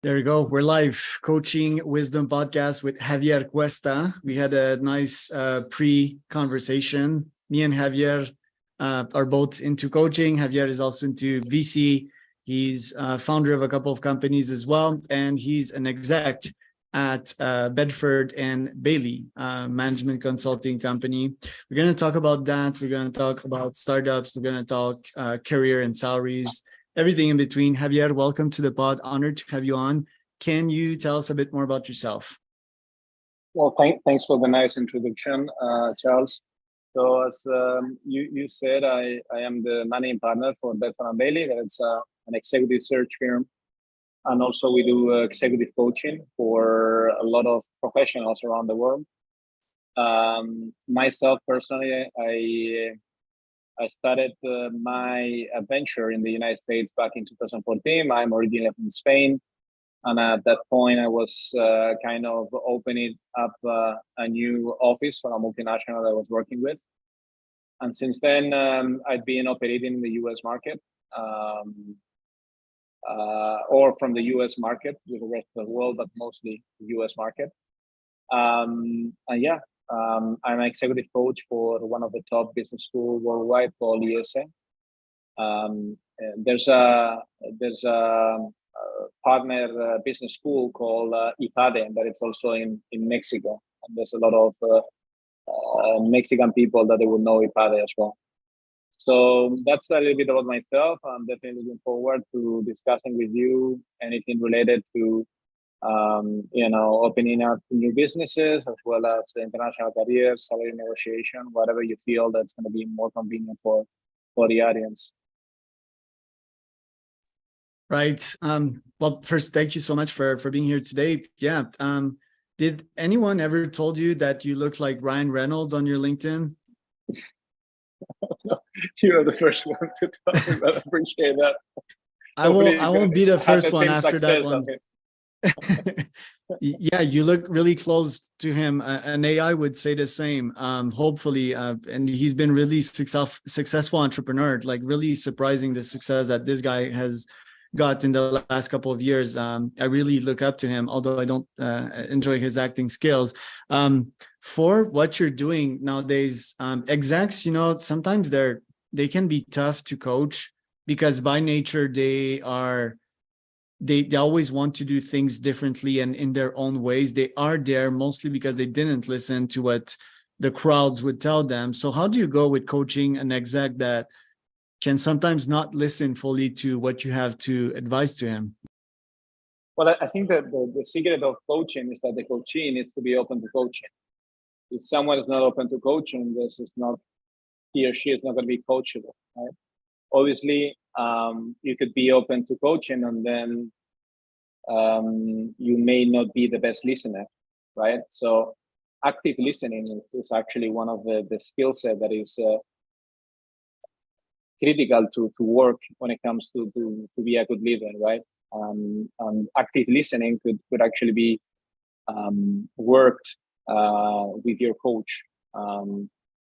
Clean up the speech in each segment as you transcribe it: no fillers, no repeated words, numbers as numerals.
There you go. We're live. Coaching Wisdom Podcast with Javier Cuesta. We had a nice pre-conversation. Me and Javier are both into coaching. Javier is also into VC. He's founder of a couple of companies as well, and he's an exec at Bedford and Bailey management consulting company. We're going to talk about that. We're going to talk about startups. We're going to talk career and salaries, everything in between. Javier, welcome to the pod. Honored to have you on. Can you tell us a bit more about yourself? Well, thanks for the nice introduction, Charles. So as you said, I am the managing partner for Bedford and Bailey. That's an executive search firm. And also we do executive coaching for a lot of professionals around the world. Myself personally, I started my adventure in the United States back in 2014. I'm originally from Spain. And at that point, I was kind of opening up a new office for a multinational that I was working with. And since then, I've been operating in the US market or from the US market with the rest of the world, but mostly the US market. I'm an executive coach for one of the top business schools worldwide called ESA. There's a partner business school called IPADE, but it's also in Mexico. And there's a lot of Mexican people that they would know IPADE as well. So that's a little bit about myself. I'm definitely looking forward to discussing with you anything related to opening up new businesses, as well as international careers, salary negotiation, whatever you feel that's going to be more convenient for the audience. Right. Well, first, thank you so much for being here today. Yeah. Did anyone ever told you that you look like Ryan Reynolds on your LinkedIn? You're the first one to tell me, but I appreciate that. I won't be the first one after that one. Yeah, you look really close to him. An AI would say the same. Hopefully, and he's been really successful entrepreneur. Like really surprising the success that this guy has got in the last couple of years. I really look up to him, although I don't enjoy his acting skills. For what you're doing nowadays, execs, sometimes they can be tough to coach because by nature they always want to do things differently and in their own ways. They are there mostly because they didn't listen to what the crowds would tell them. So how do you go with coaching an exec that can sometimes not listen fully to what you have to advise to him? Well, I think that the secret of coaching is that the coachee needs to be open to coaching. If someone is not open to coaching, he or she is not going to be coachable, right? Obviously, you could be open to coaching and then you may not be the best listener, right? So active listening is actually one of the skill set that is critical to work when it comes to be a good leader, right? Active listening could actually be worked with your coach.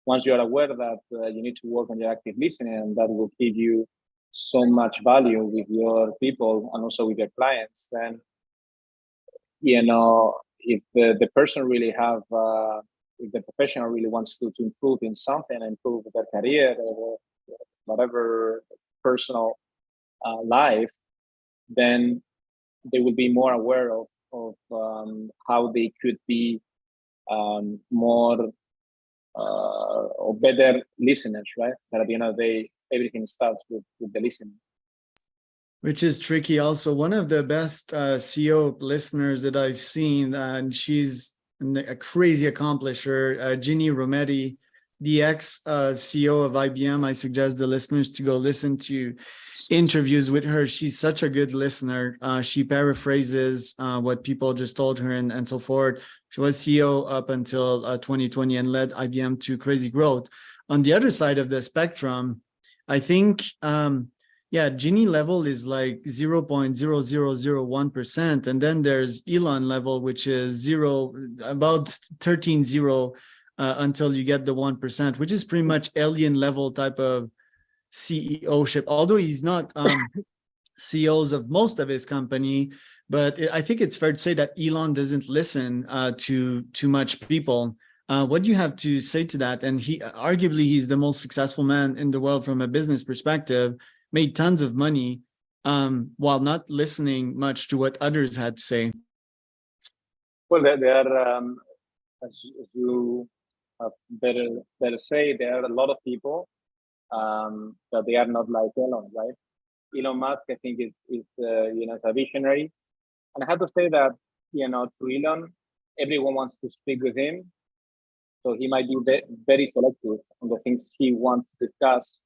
Once you are aware that you need to work on your active listening, and that will give you so much value with your people and also with your clients, then if the person really if the professional really wants to improve in something, improve their career or whatever personal life, then they will be more aware of how they could be more or better listeners, right? But at the end of the day, everything starts with the listening. Which is tricky also. One of the best CEO listeners that I've seen, and she's a crazy accomplisher, Ginny Rometty, the ex-CEO of IBM. I suggest the listeners to go listen to interviews with her. She's such a good listener. She paraphrases what people just told her and so forth. She was CEO up until 2020 and led IBM to crazy growth. On the other side of the spectrum, I think, Ginny level is like 0.0001%. And then there's Elon level, which is about 13.0 until you get the 1%, which is pretty much alien level type of CEO-ship. Although he's not CEOs of most of his company. But I think it's fair to say that Elon doesn't listen to too much people. What do you have to say to that? And he's the most successful man in the world from a business perspective, made tons of money while not listening much to what others had to say. Well, there are, as you better say, there are a lot of people that they are not like Elon, right? Elon Musk, I think, is a visionary. And I have to say that, to Elon, everyone wants to speak with him. So he might be very selective on the things he wants to discuss,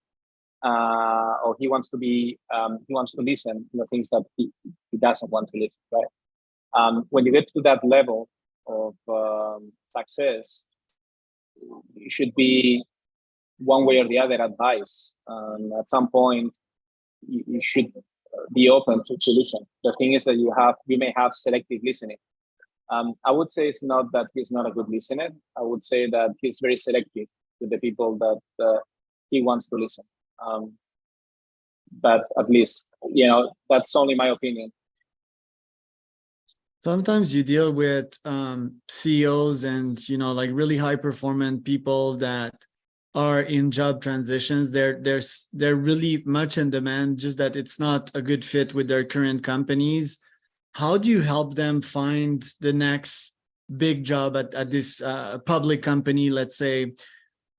or he wants to listen to the things that he doesn't want to listen, right? When you get to that level of success, it should be one way or the other advice. At some point, you should be open to listen. The thing is that you may have selective listening. I would say it's not that he's not a good listener. I would say that he's very selective with the people that he wants to listen. But at least, that's only my opinion. Sometimes you deal with CEOs and, like really high performant people that are in job transitions. They're really much in demand, just that it's not a good fit with their current companies. How do you help them find the next big job at this public company? Let's say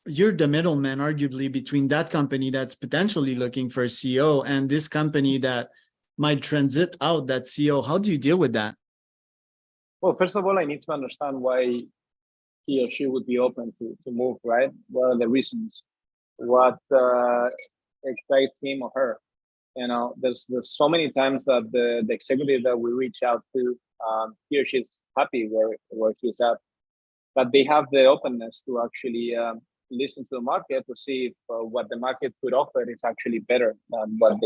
you're the middleman, arguably, between that company that's potentially looking for a CEO and this company that might transit out that CEO. How do you deal with that? Well, first of all, I need to understand why he or she would be open to move, right? What are the reasons? What excites him or her? There's so many times that the executive that we reach out to, he or she's happy where he's at, but they have the openness to actually listen to the market to see if what the market could offer is actually better than what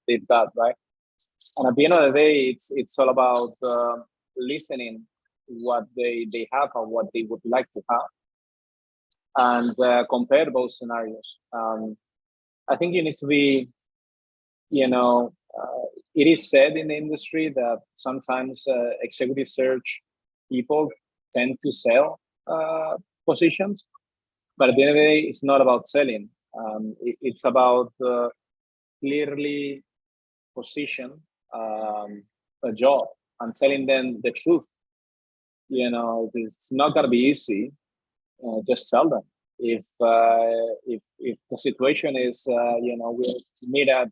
they've got, right? And at the end of the day, it's all about listening what they have and what they would like to have, and compare both scenarios. I think you need to be, it is said in the industry that sometimes executive search people tend to sell positions, but at the end of the day, it's not about selling. It's about clearly position a job and telling them the truth. It's not going to be easy. Just tell them. If the situation is, we need a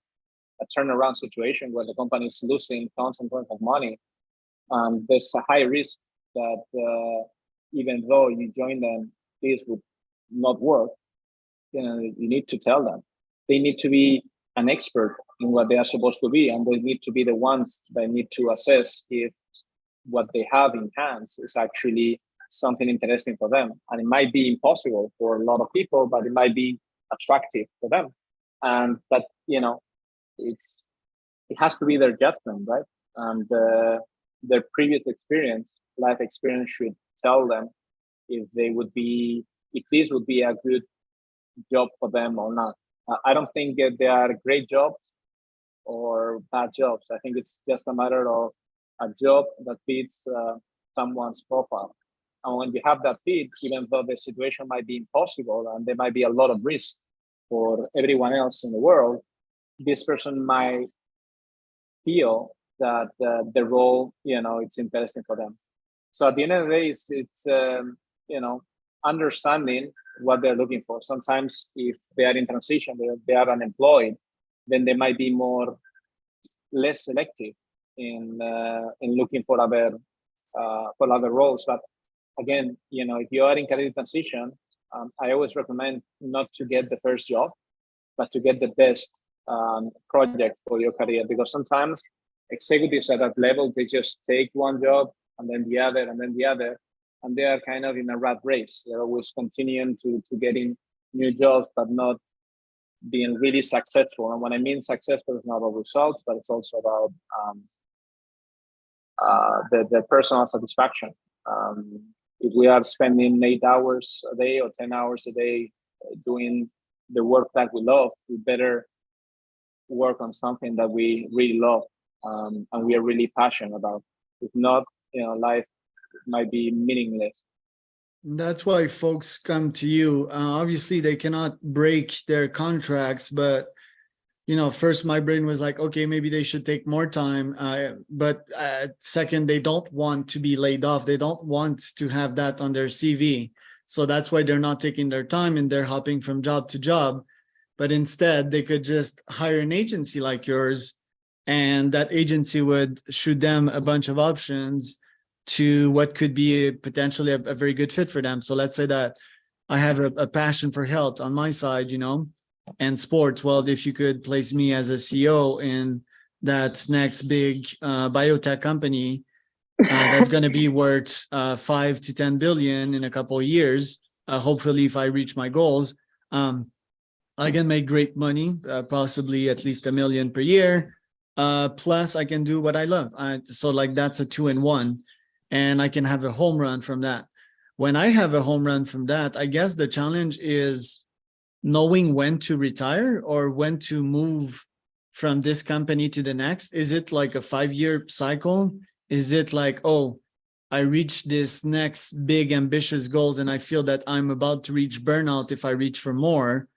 turnaround situation where the company is losing tons and tons of money, there's a high risk that even though you join them, this would not work. You need to tell them. They need to be an expert in what they are supposed to be, and they need to be the ones that need to assess if what they have in hands is actually something interesting for them. And it might be impossible for a lot of people, but it might be attractive for them. And that, it has to be their judgment, right? And their previous life experience should tell them if this would be a good job for them or not. I don't think they are great jobs or bad jobs. I think it's just a matter of a job that fits someone's profile. And when you have that fit, even though the situation might be impossible and there might be a lot of risk for everyone else in the world, this person might feel that the role, it's interesting for them. So at the end of the day, it's understanding what they're looking for. Sometimes if they are in transition, they are unemployed, then they might be less selective in looking for other roles. But again, if you are in career transition, I always recommend not to get the first job, but to get the best project for your career, because sometimes executives at that level, they just take one job and then the other and then the other, and they are kind of in a rat race. They're always continuing to getting new jobs, but not being really successful. And when I mean successful, it's not about results, but it's also about the personal satisfaction. If we are spending 8 hours a day or 10 hours a day doing the work that we love, we better work on something that we really love, and we are really passionate about. If not, life might be meaningless. That's why folks come to you. Obviously, they cannot break their contracts, but first my brain was like, okay, maybe they should take more time. But second, they don't want to be laid off. They don't want to have that on their CV. So that's why they're not taking their time and they're hopping from job to job. But instead, they could just hire an agency like yours, and that agency would shoot them a bunch of options to what could be potentially a very good fit for them. So let's say that I have a passion for health on my side, and sports. Well, if you could place me as a CEO in that next big biotech company that's going to be worth 5 to 10 billion in a couple of years, hopefully if I reach my goals, I can make great money, possibly at least $1 million per year. Plus I can do what I love. So like that's a 2-in-1, and I can have a home run from that. When I have a home run from that, I guess the challenge is knowing when to retire or when to move from this company to the next. Is it like a 5-year cycle? Is it like, oh, I reached this next big ambitious goals and I feel that I'm about to reach burnout if I reach for more?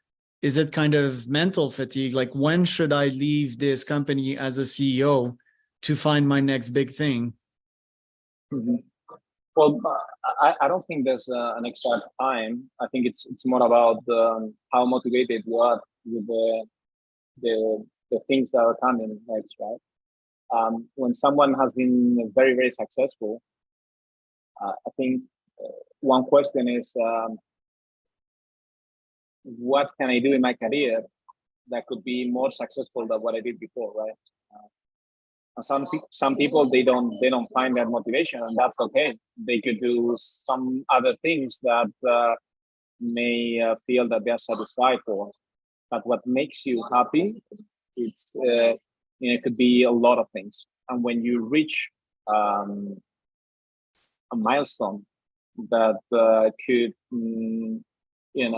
Is it kind of mental fatigue? Like, when should I leave this company as a CEO to find my next big thing? Mm-hmm. Well, I don't think there's an exact time. I think it's more about how motivated you are with the things that are coming next, right? When someone has been very, very successful, I think one question is, what can I do in my career that could be more successful than what I did before, right? Some people they don't find that motivation, and that's okay. They could do some other things that may feel that they're satisfied for. But what makes you happy, it could be a lot of things. And when you reach a milestone that could, you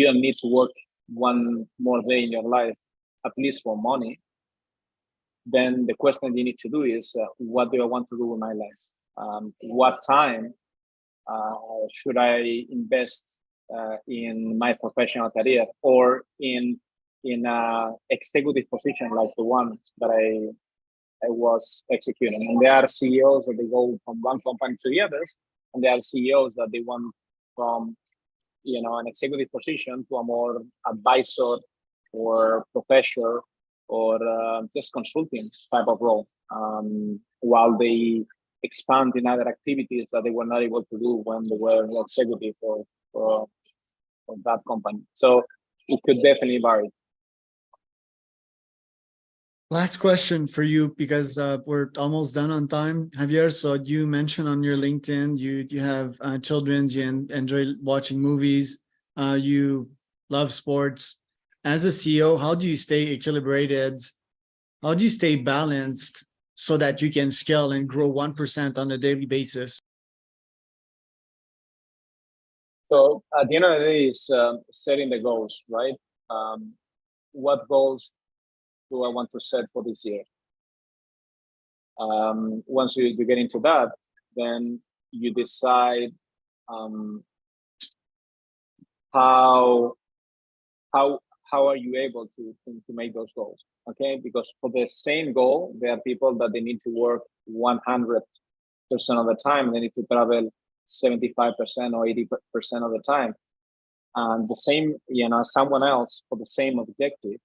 don't need to work one more day in your life, at least for money, then the question you need to do is, what do I want to do with my life? What time should I invest in my professional career, or in a executive position like the one that I was executing? And there are CEOs that they go from one company to the others, and there are CEOs that they want from an executive position to a more advisor or professor or just consulting type of role, while they expand in other activities that they were not able to do when they were executive for that company. So it could definitely vary. Last question for you, because we're almost done on time, Javier. So you mentioned on your LinkedIn, you have children, you enjoy watching movies, you love sports. As a CEO, how do you stay equilibrated? How do you stay balanced so that you can scale and grow 1% on a daily basis? So at the end of the day, is setting the goals, right? What goals do I want to set for this year? Once you get into that, then you decide how are you able to make those goals? Okay, because for the same goal, there are people that they need to work 100% of the time. They need to travel 75% or 80% of the time. And the same, someone else for the same objective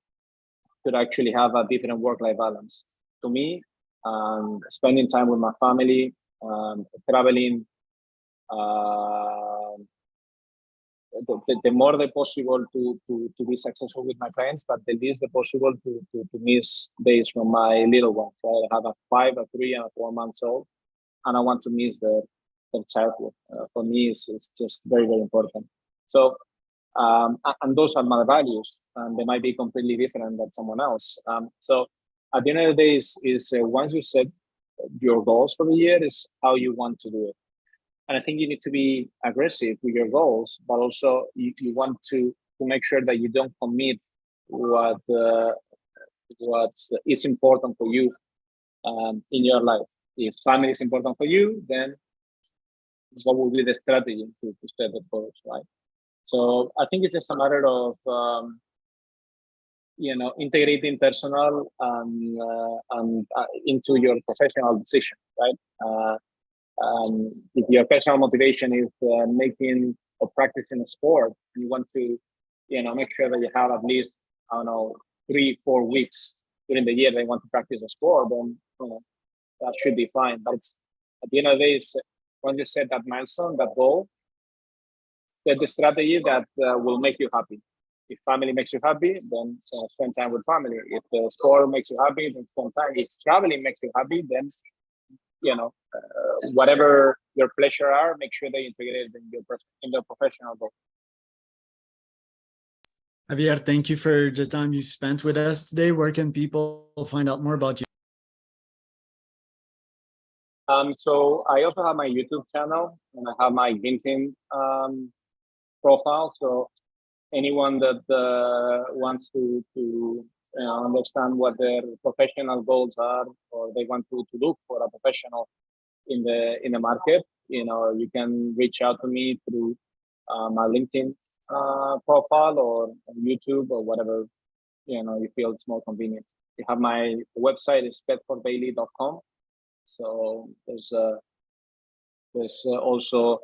could actually have a different work-life balance. To me, spending time with my family, traveling, the more the possible to be successful with my clients, but the least the possible to miss days from my little ones. So I have a 5, a 3, and a 4 months old, and I want to miss their childhood. For me, it's just very, very important. So, and those are my values, and they might be completely different than someone else. So at the end of the day, is once you set your goals for the year, is how you want to do it. And I think you need to be aggressive with your goals, but also you want to make sure that you don't commit what what is important for you in your life. If family is important for you, then what would be the strategy to set the goals, right? So I think it's just a matter of integrating personal into your professional decision, right? If your personal motivation is making or practicing a sport, and you want to, make sure that you have at least, I don't know, 3-4 weeks during the year that you want to practice a sport, then that should be fine. But it's at the end of the day, it's, when you set that milestone, that goal, set the strategy that will make you happy. If family makes you happy, then spend time with family. If the sport makes you happy, then spend time. If traveling makes you happy, then whatever your pleasure are, make sure they integrate it in your professional goal. Javier, thank you for the time you spent with us today. Where can people find out more about you? So I also have my YouTube channel, and I have my LinkedIn profile. So anyone that wants to understand what their professional goals are, or they want to look for a professional in the market, you can reach out to me through my LinkedIn profile or YouTube or whatever you feel it's more convenient. You have my website is bedfordbailey.com. So there's also